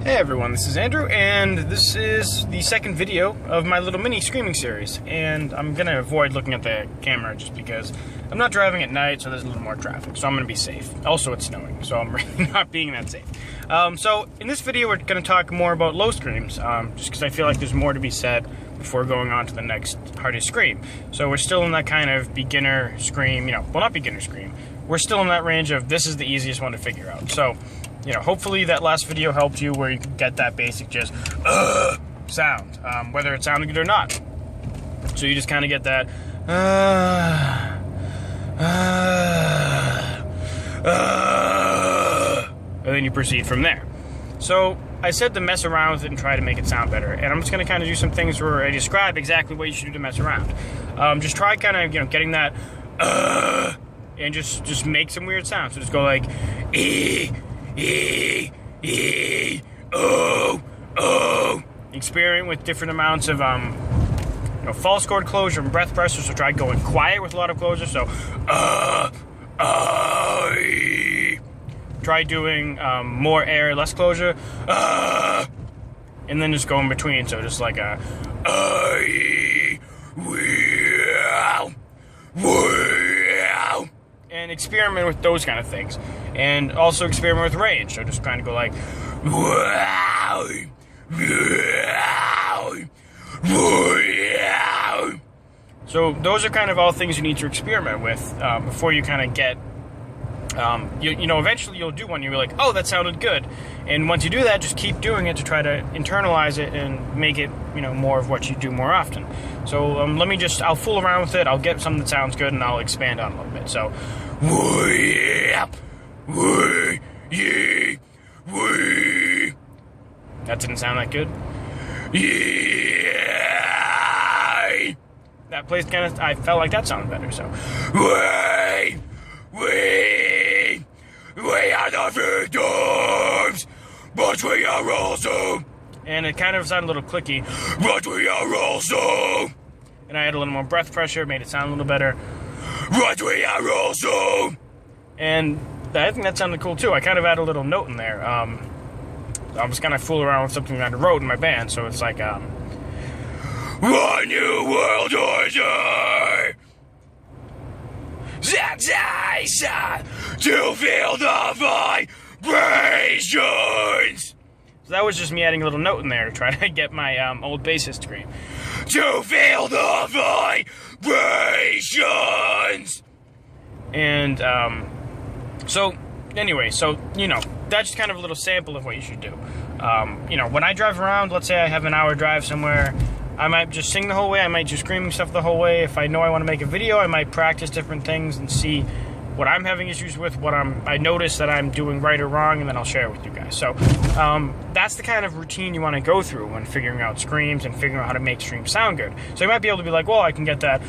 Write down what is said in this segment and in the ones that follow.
Hey everyone, this is Andrew, and this is the second video of my little mini screaming series. And I'm gonna avoid looking at the camera just because I'm not driving at night, so there's a little more traffic, so I'm gonna be safe. Also, it's snowing, so I'm really not being that safe. So in this video, we're gonna talk more about low screams, just because I feel like there's more to be said before going on to the next hardest scream. So we're still in that kind of beginner scream, well, not beginner scream. We're still in that range of this is the easiest one to figure out. So, hopefully that last video helped you where you could get that basic just sound, whether it sounded good or not. So you just kind of get that and then you proceed from there. So I said to mess around with it and try to make it sound better, and I'm just going to kind of do some things where I describe exactly what you should do to mess around. Just try kind of getting that and just make some weird sounds. So just go like oh. Experiment with different amounts of false chord closure and breath pressure. So try going quiet with a lot of closure. So try doing more air, less closure, and then just go in between. So just like a and experiment with those kind of things, and also experiment with range. So just kind of go like so those are kind of all things you need to experiment with before you kind of get eventually you'll do one, you're like, oh, that sounded good. And once you do that, just keep doing it to try to internalize it and make it, more of what you do more often. So I'll fool around with it, I'll get something that sounds good, and I'll expand on it a little bit. So, that didn't sound that good. That place I felt like that sounded better, so. We are the victims, but we are also. And it kind of sounded a little clicky, but we are also. And I had a little more breath pressure, made it sound a little better, but we are also. And I think that sounded cool too. I kind of had a little note in there. I was kind of fooling around with something that I wrote in my band, so it's like, a new world order. To feel the vibrations. So that was just me adding a little note in there to try to get my old bassist scream. To feel the vibrations. And so that's just kind of a little sample of what you should do. When I drive around, let's say I have an hour drive somewhere, I might just sing the whole way, I might just screaming stuff the whole way. If I know I want to make a video, I might practice different things and see what I'm having issues with, what I notice that I'm doing right or wrong, and then I'll share it with you guys. So that's the kind of routine you want to go through when figuring out screams and figuring out how to make screams sound good. So you might be able to be like, well, I can get that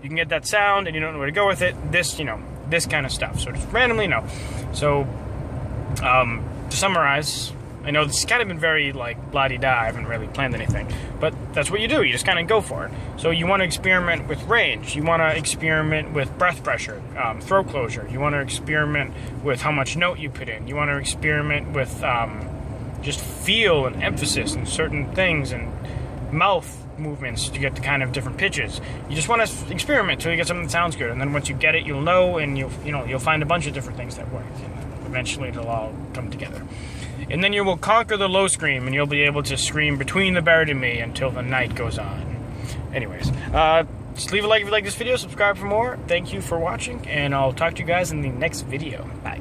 you can get that sound and you don't know where to go with it. This kind of stuff. So just randomly, So to summarize, I know this has kind of been very, blah-de-da, I haven't really planned anything, but that's what you do, you just kind of go for it. So you want to experiment with range, you want to experiment with breath pressure, throat closure, you want to experiment with how much note you put in, you want to experiment with just feel and emphasis and certain things, and mouth movements to get the kind of different pitches. You just want to experiment till you get something that sounds good, and then once you get it, you'll know, and you'll find a bunch of different things that work, and eventually it'll all come together. And then you will conquer the low scream, and you'll be able to scream between the buried and me until the night goes on. Anyways, just leave a like if you like this video, subscribe for more. Thank you for watching, and I'll talk to you guys in the next video. Bye.